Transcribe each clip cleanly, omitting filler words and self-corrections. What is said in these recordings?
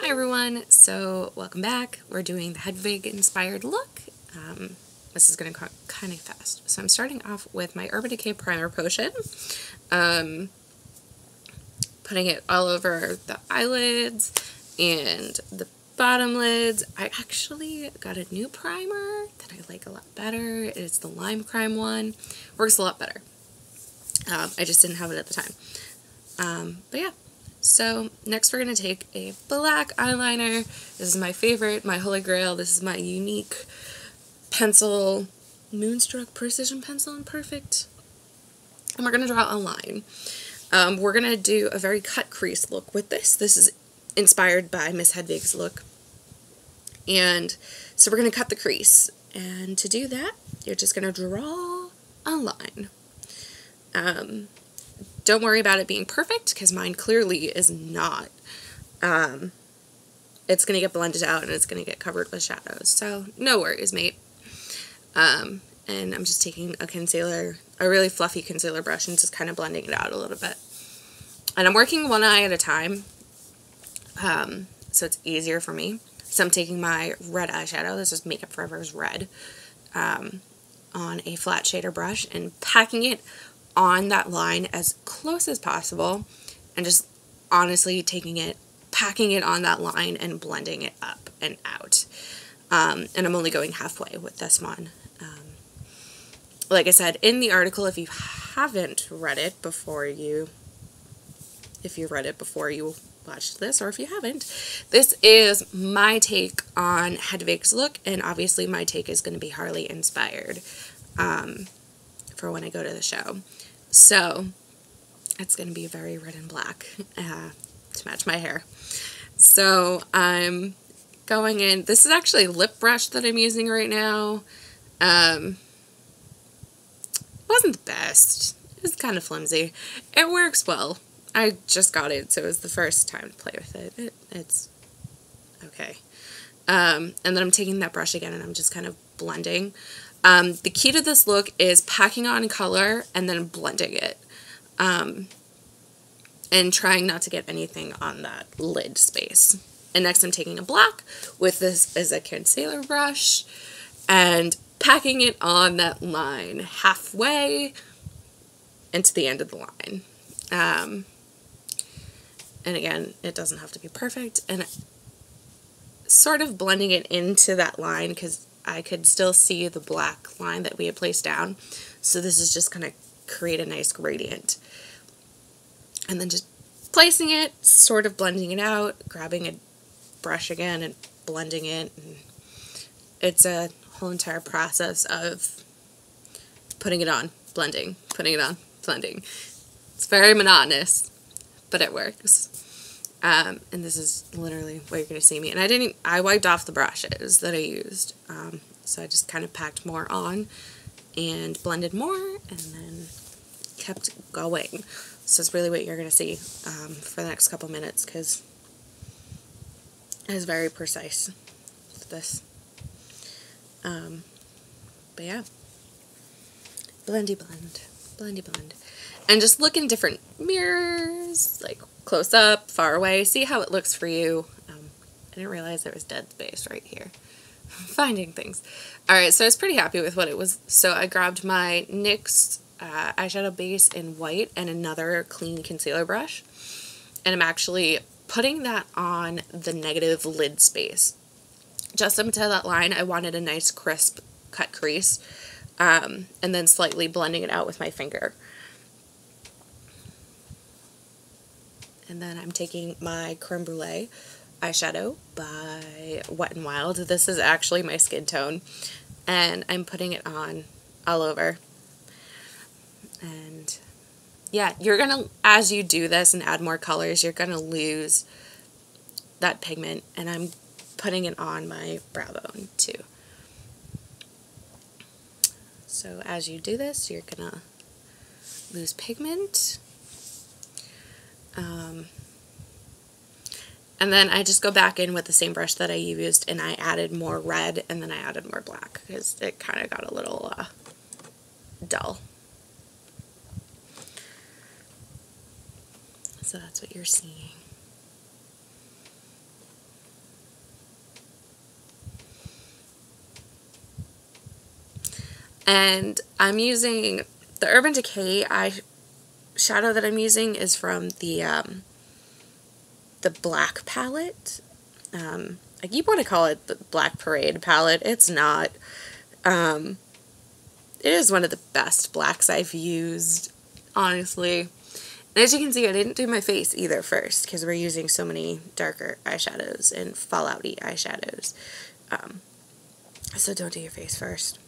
Hi everyone, so welcome back. We're doing the Hedwig inspired look. This is going to go kind of fast. So I'm starting off with my Urban Decay Primer Potion. Putting it all over the eyelids and the bottom lids. I actually got a new primer that I like a lot better. It's the Lime Crime one. Works a lot better. I just didn't have it at the time. But yeah. So next we're going to take a black eyeliner. This is my favorite, my holy grail. This is my unique pencil, Moonstruck Precision Pencil in Perfect. And we're going to draw a line. We're going to do a very cut crease look with this. This is inspired by Miss Hedwig's look. And so we're going to cut the crease. And to do that, you're just going to draw a line. Don't worry about it being perfect, because mine clearly is not. It's going to get blended out and it's going to get covered with shadows. So no worries, mate. And I'm just taking a concealer, a really fluffy concealer brush, and just kind of blending it out a little bit. And I'm working one eye at a time, so it's easier for me. So I'm taking my red eyeshadow, this is Makeup Forever's red, on a flat shader brush and packing it on that line as close as possible, and just honestly taking it, packing it on that line and blending it up and out. And I'm only going halfway with this one. Like I said in the article, if you haven't read it before you, watched this, or if you haven't, this is my take on Hedwig's look, and obviously my take is going to be Harley inspired for when I go to the show. So it's going to be very red and black to match my hair. So I'm going in. This is actually a lip brush that I'm using right now. It wasn't the best. It was kind of flimsy. It works well. I just got it, so it was the first time to play with it. It's okay. And then I'm taking that brush again and I'm just kind of blending. The key to this look is packing on color and then blending it. And trying not to get anything on that lid space. And next I'm taking a black with this as a concealer brush and packing it on that line halfway and to the end of the line. And again, it doesn't have to be perfect. And sort of blending it into that line because I could still see the black line that we had placed down. So this is just going to create a nice gradient. And then just placing it, sort of blending it out, grabbing a brush again and blending it. And it's a whole entire process of putting it on, blending, putting it on, blending. It's very monotonous, but it works. And this is literally where you're going to see me. And I wiped off the brushes that I used. So I just kind of packed more on and blended more and then kept going. So it's really what you're going to see for the next couple minutes, because it is very precise with this. But yeah. Blendy blend. Blendy blend. And just look in different mirrors, like close up, far away. See how it looks for you. I didn't realize there was dead space right here. Finding things. Alright, so I was pretty happy with what it was. So I grabbed my NYX eyeshadow base in white and another clean concealer brush. And I'm actually putting that on the negative lid space. Just up to that line, I wanted a nice crisp cut crease. And then slightly blending it out with my finger. And then I'm taking my Creme Brulee eyeshadow by Wet n Wild. This is actually my skin tone. And I'm putting it on all over. And yeah, you're going to, as you do this and add more colors, you're going to lose that pigment. And I'm putting it on my brow bone too. So as you do this, you're going to lose pigment. And then I just go back in with the same brush that I used, and I added more red, and then I added more black, because it kind of got a little dull. So that's what you're seeing. And I'm using the Urban Decay eyeshadow that I'm using is from the black palette. Like you want to call it the Black Parade palette. It's not. It is one of the best blacks I've used, honestly. And as you can see, I didn't do my face either first because we're using so many darker eyeshadows and fallout-y eyeshadows. So don't do your face first.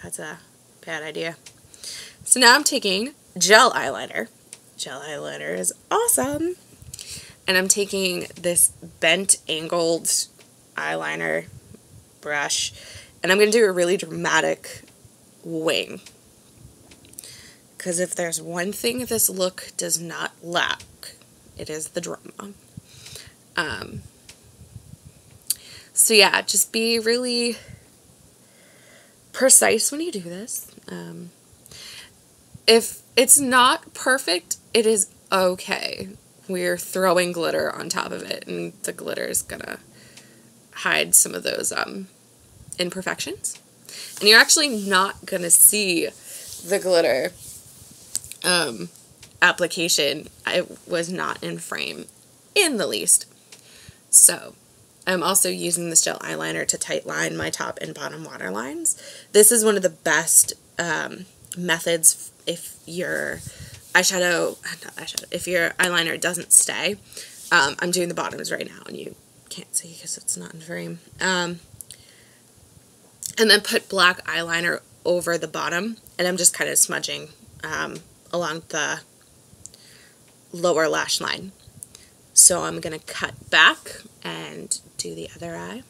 That's a bad idea. So now I'm taking gel eyeliner. Gel eyeliner is awesome. And I'm taking this bent angled eyeliner brush, and I'm going to do a really dramatic wing. Because if there's one thing this look does not lack, it is the drama. So yeah, just be really precise when you do this. If it's not perfect, it is okay. We're throwing glitter on top of it, and the glitter is gonna hide some of those imperfections. And you're actually not gonna see the glitter application. I was not in frame in the least. So I'm also using this gel eyeliner to tight line my top and bottom waterlines. This is one of the best methods if your if your eyeliner doesn't stay. I'm doing the bottoms right now, and you can't see because it's not in frame. And then put black eyeliner over the bottom, and I'm just kind of smudging along the lower lash line. So I'm going to cut back and do the other eye.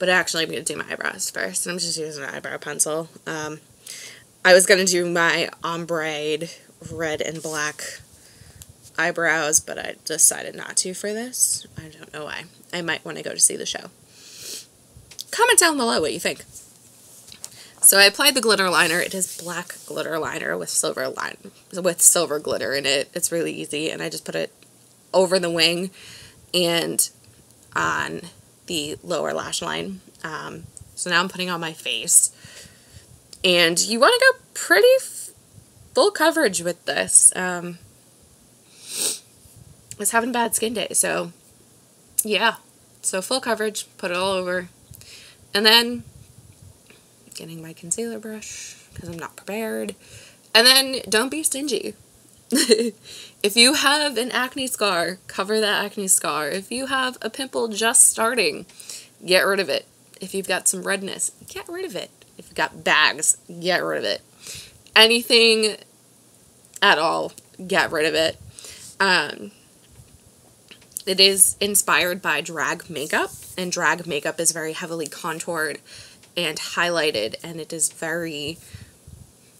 But actually I'm going to do my eyebrows first, and I'm just using an eyebrow pencil. I was going to do my ombre red and black eyebrows, but I decided not to for this. I don't know why. I might want to go to see the show. Comment down below what you think. So I applied the glitter liner. It is black glitter liner with silver glitter in it. It's really easy, and I just put it over the wing and on the lower lash line. So now I'm putting on my face, and you want to go pretty full coverage with this. I was having a bad skin day, so yeah. So full coverage, put it all over, and then getting my concealer brush because I'm not prepared. And then don't be stingy. If you have an acne scar, cover that acne scar. If you have a pimple just starting, get rid of it. If you've got some redness, get rid of it. If you've got bags, get rid of it. Anything at all, get rid of it. It is inspired by drag makeup, and drag makeup is very heavily contoured and highlighted, and it is very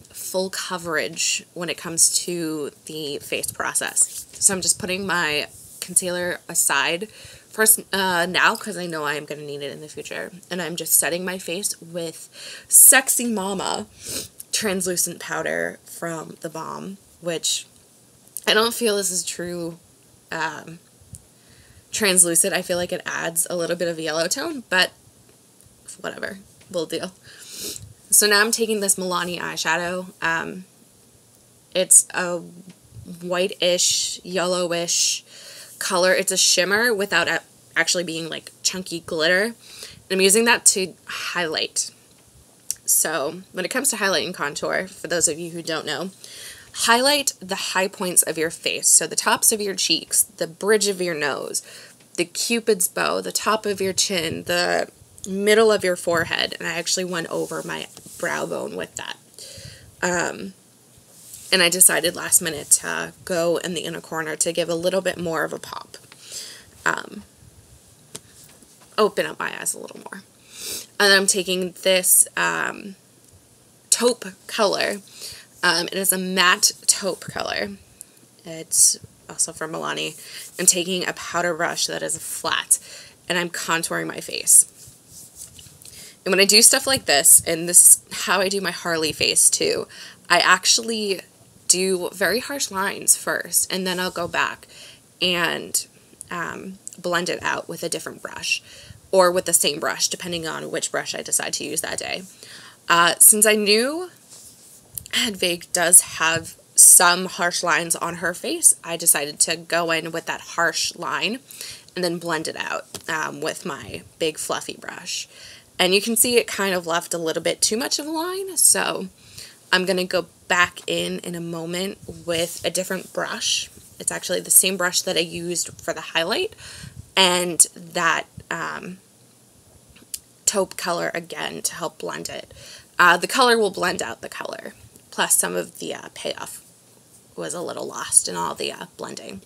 full coverage when it comes to the face process. So I'm just putting my concealer aside first now because I know I am going to need it in the future, and I'm just setting my face with Sexy Mama translucent powder from The Balm, which I don't feel this is true translucent. I feel like it adds a little bit of a yellow tone, but whatever, we'll deal. So now I'm taking this Milani eyeshadow. It's a whitish, yellowish color. It's a shimmer without actually being like chunky glitter. I'm using that to highlight. So when it comes to highlight and contour, for those of you who don't know, highlight the high points of your face. So the tops of your cheeks, the bridge of your nose, the cupid's bow, the top of your chin, the middle of your forehead, and I actually went over my brow bone with that. And I decided last minute to go in the inner corner to give a little bit more of a pop. Open up my eyes a little more. And I'm taking this taupe color. It is a matte taupe color. It's also from Milani. I'm taking a powder brush that is flat, and I'm contouring my face. And when I do stuff like this, and this is how I do my Harley face too, I actually do very harsh lines first, and then I'll go back and blend it out with a different brush, or with the same brush, depending on which brush I decide to use that day. Since I knew Hedwig does have some harsh lines on her face, I decided to go in with that harsh line and then blend it out with my big fluffy brush. And you can see it kind of left a little bit too much of a line, so I'm going to go back in a moment with a different brush. It's actually the same brush that I used for the highlight, and that taupe color again to help blend it. The color will blend out the color, plus some of the payoff was a little lost in all the blending.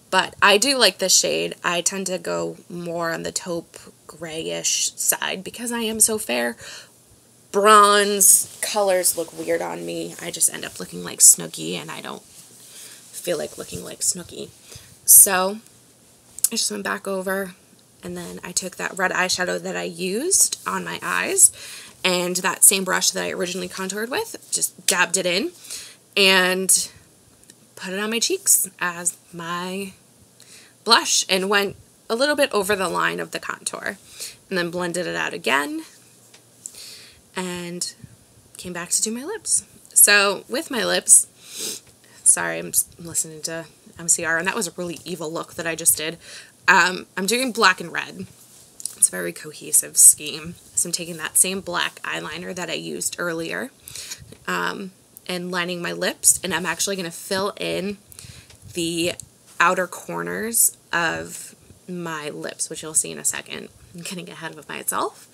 But I do like this shade. I tend to go more on the taupe grayish side because I am so fair. Bronze colors look weird on me. I just end up looking like Snooki, and I don't feel like looking like Snooki. So I just went back over, and then I took that red eyeshadow that I used on my eyes and that same brush that I originally contoured with, just dabbed it in and put it on my cheeks as my blush and went a little bit over the line of the contour, and then blended it out again and came back to do my lips. So with my lips, sorry, I'm just listening to MCR, and that was a really evil look that I just did. I'm doing black and red. It's a very cohesive scheme. So I'm taking that same black eyeliner that I used earlier and lining my lips, and I'm actually going to fill in the outer corners of my lips, which you'll see in a second. I'm getting ahead of myself.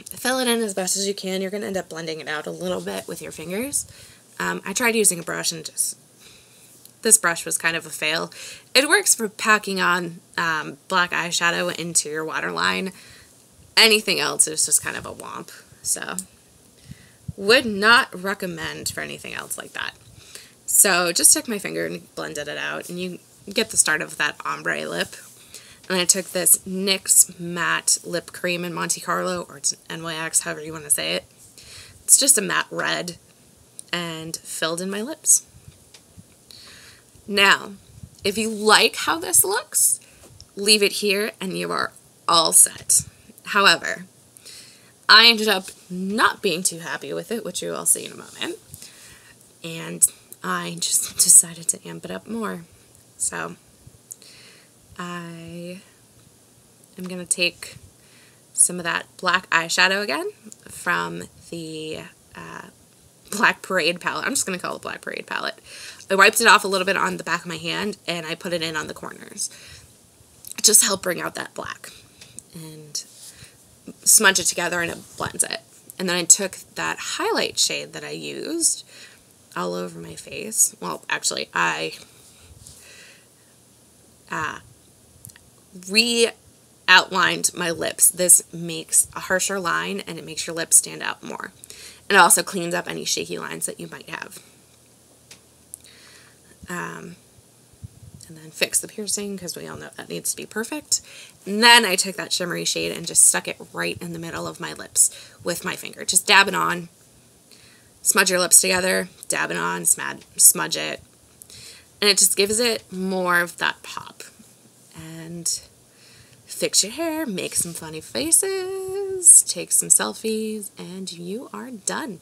Fill it in as best as you can. You're going to end up blending it out a little bit with your fingers. I tried using a brush, and just this brush was kind of a fail. It works for packing on black eyeshadow into your waterline. Anything else is just kind of a womp. So would not recommend for anything else like that. So just took my finger and blended it out, and you get the start of that ombre lip. And I took this NYX matte lip cream in Monte Carlo, or it's NYX, however you want to say it. It's just a matte red, and filled in my lips. Now, if you like how this looks, leave it here and you are all set. However, I ended up not being too happy with it, which you will see in a moment, and I just decided to amp it up more. So I am going to take some of that black eyeshadow again from the Black Parade palette. I'm just going to call it Black Parade palette. I wiped it off a little bit on the back of my hand, and I put it in on the corners. Just help bring out that black. And smudge it together, and it blends it. And then I took that highlight shade that I used all over my face. Well, actually, I re-outlined my lips. This makes a harsher line, and it makes your lips stand out more. And it also cleans up any shaky lines that you might have. And then fix the piercing, because we all know that needs to be perfect. And then I took that shimmery shade and just stuck it right in the middle of my lips with my finger. Just dab it on, smudge your lips together, dab it on, smudge it. And it just gives it more of that pop. And fix your hair, make some funny faces, take some selfies, and you are done.